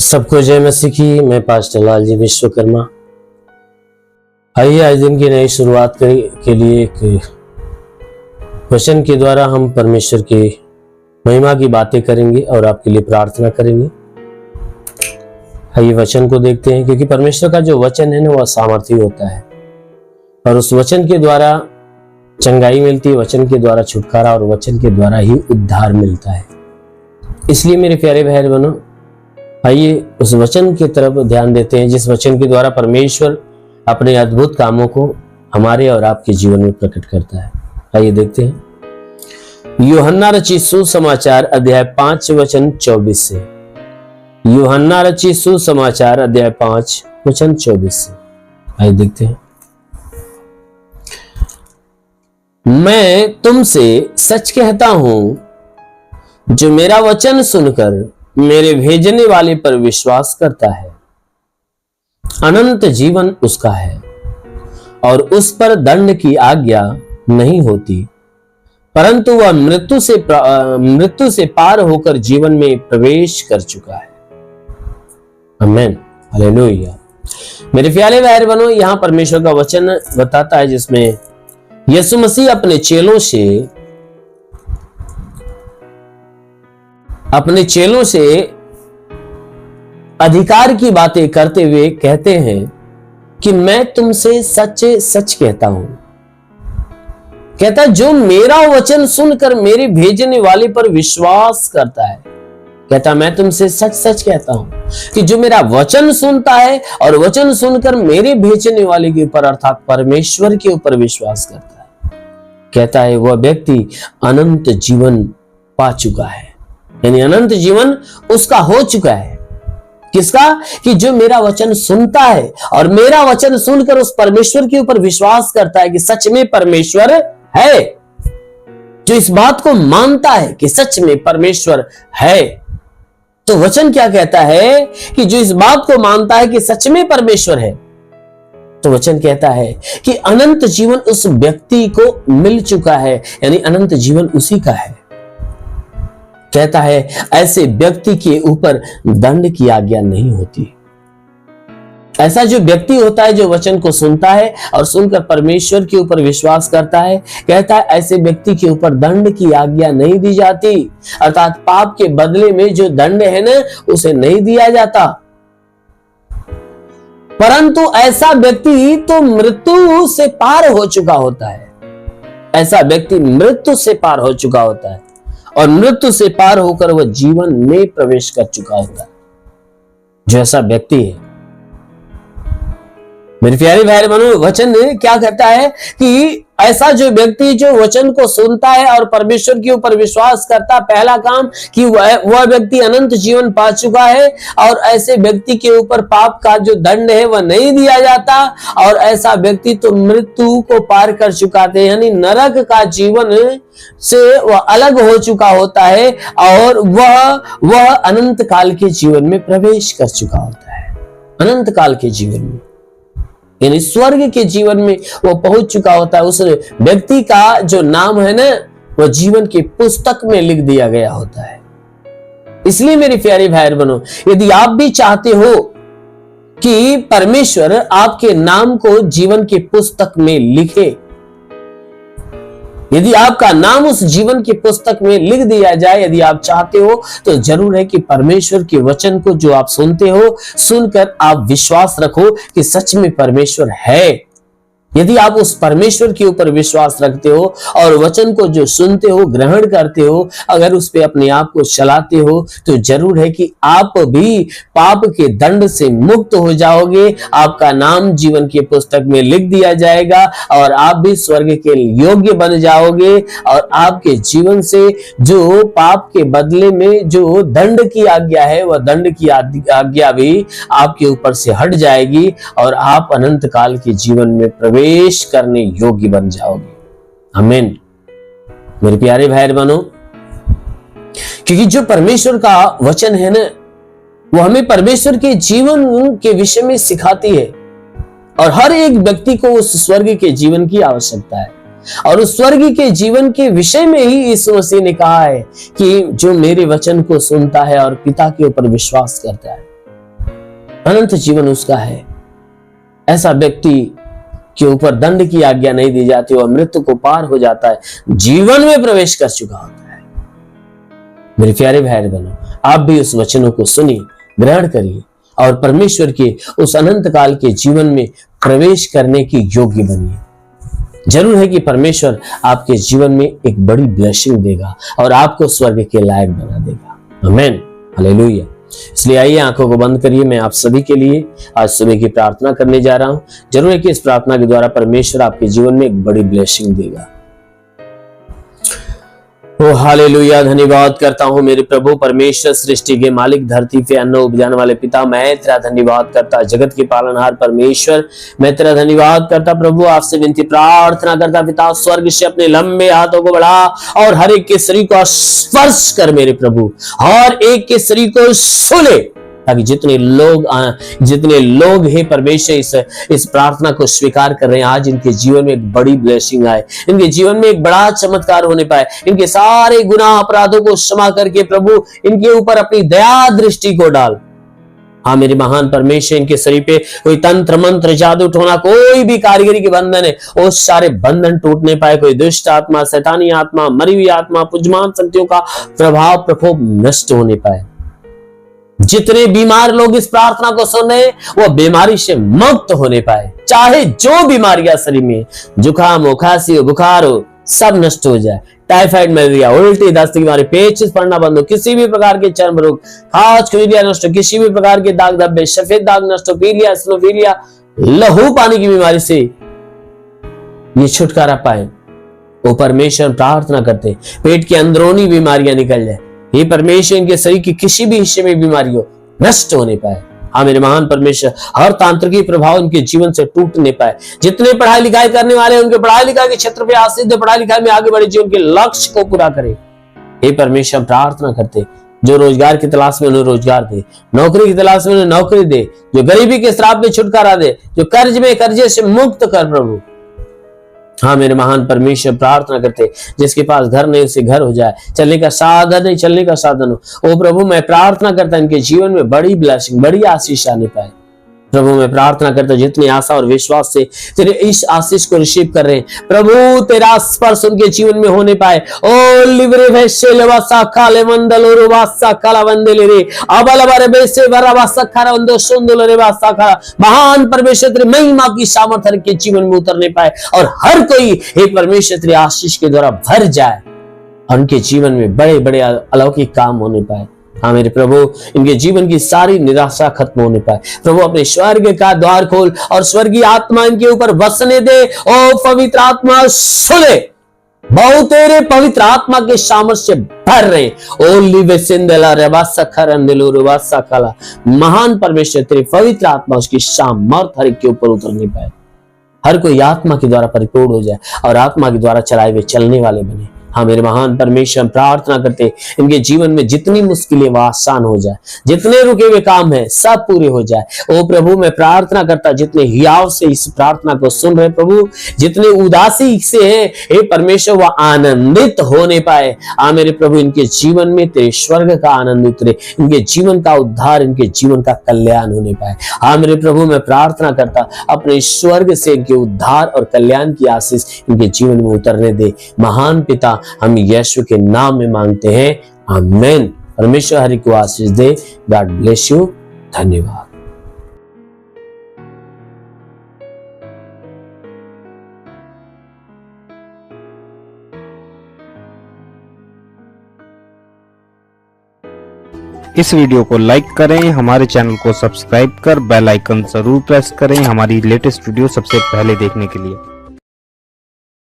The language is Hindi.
सबको जय मसीह की। मैं पास्टर लालजी विश्वकर्मा। आइए आज दिन की नई शुरुआत के लिए एक वचन के द्वारा हम परमेश्वर की महिमा की बातें करेंगे और आपके लिए प्रार्थना करेंगे। आइए वचन को देखते हैं, क्योंकि परमेश्वर का जो वचन है ना वह सामर्थी होता है और उस वचन के द्वारा चंगाई मिलती है, वचन के द्वारा छुटकारा और वचन के द्वारा ही उद्धार मिलता है। इसलिए मेरे प्यारे भाई बहनों, आइए उस वचन की तरफ ध्यान देते हैं जिस वचन के द्वारा परमेश्वर अपने अद्भुत कामों को हमारे और आपके जीवन में प्रकट करता है। आइए देखते हैं यूहन्ना रचित सुसमाचार अध्याय 5 वचन 24 से। यूहन्ना रचित सुसमाचार अध्याय 5 वचन 24 से। आइए देखते हैं। मैं तुमसे सच कहता हूं, जो मेरा वचन सुनकर मेरे भेजने वाले पर विश्वास करता है, अनंत जीवन उसका है और उस पर दंड की आज्ञा नहीं होती, परंतु वह मृत्यु से पार होकर जीवन में प्रवेश कर चुका है। आमीन, हालेलुया। मेरे प्यारे भाई बहनों, यहां परमेश्वर का वचन बताता है जिसमें यीशु मसीह अपने चेलों से अधिकार की बातें करते हुए कहते हैं कि मैं तुमसे सच सच कहता हूं। कहता जो मेरा वचन सुनकर मेरे भेजने वाले पर विश्वास करता है, कहता मैं तुमसे सच सच कहता हूं कि जो मेरा वचन सुनता है और वचन सुनकर मेरे भेजने वाले के ऊपर अर्थात परमेश्वर के ऊपर विश्वास करता है, कहता है वह व्यक्ति अनंत जीवन पा चुका है। यानी अनंत जीवन उसका हो चुका है। किसका? कि जो मेरा वचन सुनता है और मेरा वचन सुनकर उस परमेश्वर के ऊपर विश्वास करता है कि सच में परमेश्वर है, जो इस बात को मानता है कि सच में परमेश्वर है। तो वचन क्या कहता है कि जो इस बात को मानता है कि सच में परमेश्वर है, तो वचन कहता है कि अनंत जीवन उस व्यक्ति को मिल चुका है, यानी अनंत जीवन उसी का है। कहता है ऐसे व्यक्ति के ऊपर दंड की आज्ञा नहीं होती। ऐसा जो व्यक्ति होता है जो वचन को सुनता है और सुनकर परमेश्वर के ऊपर विश्वास करता है, कहता है ऐसे व्यक्ति के ऊपर दंड की आज्ञा नहीं दी जाती, अर्थात पाप के बदले में जो दंड है ना उसे नहीं दिया जाता, परंतु ऐसा व्यक्ति तो मृत्यु से पार हो चुका होता है। ऐसा व्यक्ति मृत्यु से पार हो चुका होता है और मृत्यु से पार होकर वह जीवन में प्रवेश कर चुका होता है, जो ऐसा व्यक्ति है। मेरे प्यारे भाई बहनों, वचन क्या कहता है कि ऐसा जो व्यक्ति जो वचन को सुनता है और परमेश्वर के ऊपर विश्वास करता है, पहला काम कि वह व्यक्ति अनंत जीवन पा चुका है और ऐसे व्यक्ति के ऊपर पाप का जो दंड है वह नहीं दिया जाता और ऐसा व्यक्ति तो मृत्यु को पार कर चुका है, यानी नरक का जीवन से वह अलग हो चुका होता है और वह अनंत काल के जीवन में प्रवेश कर चुका होता है। अनंत काल के जीवन में यानी स्वर्ग के जीवन में वो पहुंच चुका होता है। उस व्यक्ति का जो नाम है ना वो जीवन की पुस्तक में लिख दिया गया होता है। इसलिए मेरे प्यारे भाई बहनों, यदि आप भी चाहते हो कि परमेश्वर आपके नाम को जीवन की पुस्तक में लिखे, यदि आपका नाम उस जीवन की पुस्तक में लिख दिया जाए, यदि आप चाहते हो, तो जरूर है कि परमेश्वर के वचन को जो आप सुनते हो, सुनकर आप विश्वास रखो कि सच में परमेश्वर है। यदि आप उस परमेश्वर के ऊपर विश्वास रखते हो और वचन को जो सुनते हो ग्रहण करते हो, अगर उस पे अपने आप को चलाते हो, तो जरूर है कि आप भी पाप के दंड से मुक्त हो जाओगे। आपका नाम जीवन की पुस्तक में लिख दिया जाएगा और आप भी स्वर्ग के योग्य बन जाओगे और आपके जीवन से जो पाप के बदले में जो दंड की आज्ञा है वह दंड की आज्ञा भी आपके ऊपर से हट जाएगी और आप अनंत काल के जीवन में प्रवेश करने योग्य बन जाओगे। आमीन। मेरे प्यारे भाई बहनों, क्योंकि जो परमेश्वर का वचन है ना वो हमें परमेश्वर के जीवन के विषय में सिखाती है और हर एक व्यक्ति को उस स्वर्ग के जीवन की आवश्यकता है और उस स्वर्ग के जीवन के विषय में ही यीशु मसीह ने कहा है कि जो मेरे वचन को सुनता है और पिता के ऊपर विश्वास करता है, अनंत जीवन उसका है। ऐसा व्यक्ति के ऊपर दंड की आज्ञा नहीं दी जाती, वह मृत्यु को पार हो जाता है, जीवन में प्रवेश कर चुका होता है। मेरे प्यारे भाई बहनों, आप भी उस वचनों को सुनिए, ग्रहण करिए और परमेश्वर के उस अनंत काल के जीवन में प्रवेश करने की योग्य बनिए। जरूर है कि परमेश्वर आपके जीवन में एक बड़ी ब्लेसिंग देगा और आपको स्वर्ग के लायक बना देगा। आमीन, हालेलुया। इसलिए आइए आंखों को बंद करिए, मैं आप सभी के लिए आज सुबह की प्रार्थना करने जा रहा हूं। जरूर है कि इस प्रार्थना के द्वारा परमेश्वर आपके जीवन में एक बड़ी ब्लेसिंग देगा। ओ हालेलुया, धन्यवाद करता हूं मेरे प्रभु परमेश्वर, सृष्टि के मालिक, धरती पे अन्न उपजाने वाले पिता, मैं तेरा धन्यवाद करता, जगत के पालनहार परमेश्वर, मैं तेरा धन्यवाद करता प्रभु। आपसे विनती प्रार्थना करता पिता, स्वर्ग से अपने लंबे हाथों को बढ़ा और हर एक के शरीर को स्पर्श कर मेरे प्रभु, हर एक के शरीर को छू ले, ताकि जितने लोग हैं परमेश्वर इस प्रार्थना को स्वीकार कर रहे हैं, आज इनके जीवन में एक बड़ी ब्लेसिंग आए, इनके जीवन में एक बड़ा चमत्कार होने पाए, इनके सारे गुनाह अपराधों को क्षमा करके प्रभु इनके ऊपर अपनी दया दृष्टि को डाल। हाँ मेरे महान परमेश्वर, इनके शरीर पे कोई तंत्र मंत्र जादू टोना कोई भी कारीगरी के बंधन है, वो सारे बंधन टूटने पाए। कोई दुष्ट आत्मा, शैतानी आत्मा, मरी हुई आत्मा, पुजमान शक्तियों का प्रभाव प्रकोप नष्ट होने पाए। जितने बीमार लोग इस प्रार्थना को सुन रहे, वो बीमारी से मुक्त होने पाए। चाहे जो बीमारियां शरीर में, जुकाम हो, खांसी हो, बुखार हो, सब नष्ट हो जाए। टाइफाइड, मलेरिया, उल्टी, दस्त की बीमारी, पेचिश पड़ना बंद हो, किसी भी प्रकार के चर्म रोग, खाज खुजलियां नष्ट हो, किसी भी प्रकार के दाग धब्बे, सफेद दाग नष्ट हो, पीलिया, स्नोफीलिया, लहू पानी की बीमारी से ये छुटकारा पाए। वो परमेश्वर प्रार्थना करते पेट की अंदरूनी बीमारियां निकल जाए। ये परमेश्वर इनके शरीर के किसी भी हिस्से में बीमारी हो नष्ट होने पाए। हाँ मेरे महान परमेश्वर, हर तांत्रिकी प्रभाव इनके जीवन से टूटने पाए। जितने पढ़ाई लिखाई करने वाले उनके पढ़ाई लिखाई के क्षेत्र पे आशीष दे, पढ़ाई लिखाई में आगे बढ़े, जीवन के लक्ष्य को पूरा करे। हे परमेश्वर प्रार्थना करते, जो रोजगार की तलाश में उन्हें रोजगार दे, नौकरी की तलाश में उन्हें नौकरी दे, जो गरीबी के श्राप में छुटकारा दे, जो कर्जे से मुक्त कर प्रभु। हाँ मेरे महान परमेश्वर प्रार्थना करते, जिसके पास घर नहीं उसे घर हो जाए, चलने का साधन नहीं चलने का साधन हो। ओ प्रभु मैं प्रार्थना करता इनके जीवन में बड़ी ब्लेसिंग, बड़ी आशीष आने पाए। प्रभु मैं प्रार्थना करता जितनी आशा और विश्वास से तेरे इस आशीष को रिसीव कर रहे हैं, प्रभु तेरा स्पर्श उनके जीवन में होने पाए। ओ लिवरे वैसे लेवासा काले मंडलो रोवासा काला वंदले रे अबल बारे वैसे बरावासा खारा वंदो सुंदलो रे वासा खारा। महान परमेश्वर तेरी महिमा की सामर्थ्य के जीवन में उतरने पाए और हर कोई हे परमेश्वर तेरी आशीष के द्वारा भर जाए, उनके जीवन में बड़े बड़े अलौकिक काम होने पाए। हाँ मेरे प्रभु, इनके जीवन की सारी निराशा खत्म होने पाए। प्रभु अपने स्वर्ग का द्वार खोल और स्वर्गीय आत्मा इनके ऊपर बसने दे। ओ पवित्र आत्मा सुने, बहु तेरे पवित्र आत्मा के सामर्थ्य से भर रहे। ओ लिवे सिंदला रेवासा खरंदलो रेवासा काला। महान परमेश्वर तेरी पवित्र आत्मा उसकी सामर्थ्य हर एक के ऊपर उतरने पाए। हर कोई आत्मा के द्वारा परिपूर्ण हो जाए और आत्मा के द्वारा चलाए हुए चलने वाले बने। हाँ मेरे महान परमेश्वर प्रार्थना करते इनके जीवन में जितनी मुश्किलें वह आसान हो जाए, जितने रुके हुए काम है सब पूरे हो जाए। ओ प्रभु मैं प्रार्थना करता जितने हियाव से इस प्रार्थना को सुन रहे प्रभु, जितने उदासी से है हे परमेश्वर वह आनंदित होने पाए। आ मेरे प्रभु इनके जीवन में तेरे स्वर्ग का आनंद उतरे, इनके जीवन का उद्धार, इनके जीवन का कल्याण होने पाए। हाँ मेरे प्रभु मैं प्रार्थना करता अपने स्वर्ग से इनके उद्धार और कल्याण की आशीष इनके जीवन में उतरने दे। महान पिता हम यीशु के नाम में मांगते हैं, आमीन। परमेश्वर हरि को आशीष दे। God bless you. धन्यवाद। इस वीडियो को लाइक करें, हमारे चैनल को सब्सक्राइब कर बेल आइकन जरूर प्रेस करें हमारी लेटेस्ट वीडियो सबसे पहले देखने के लिए।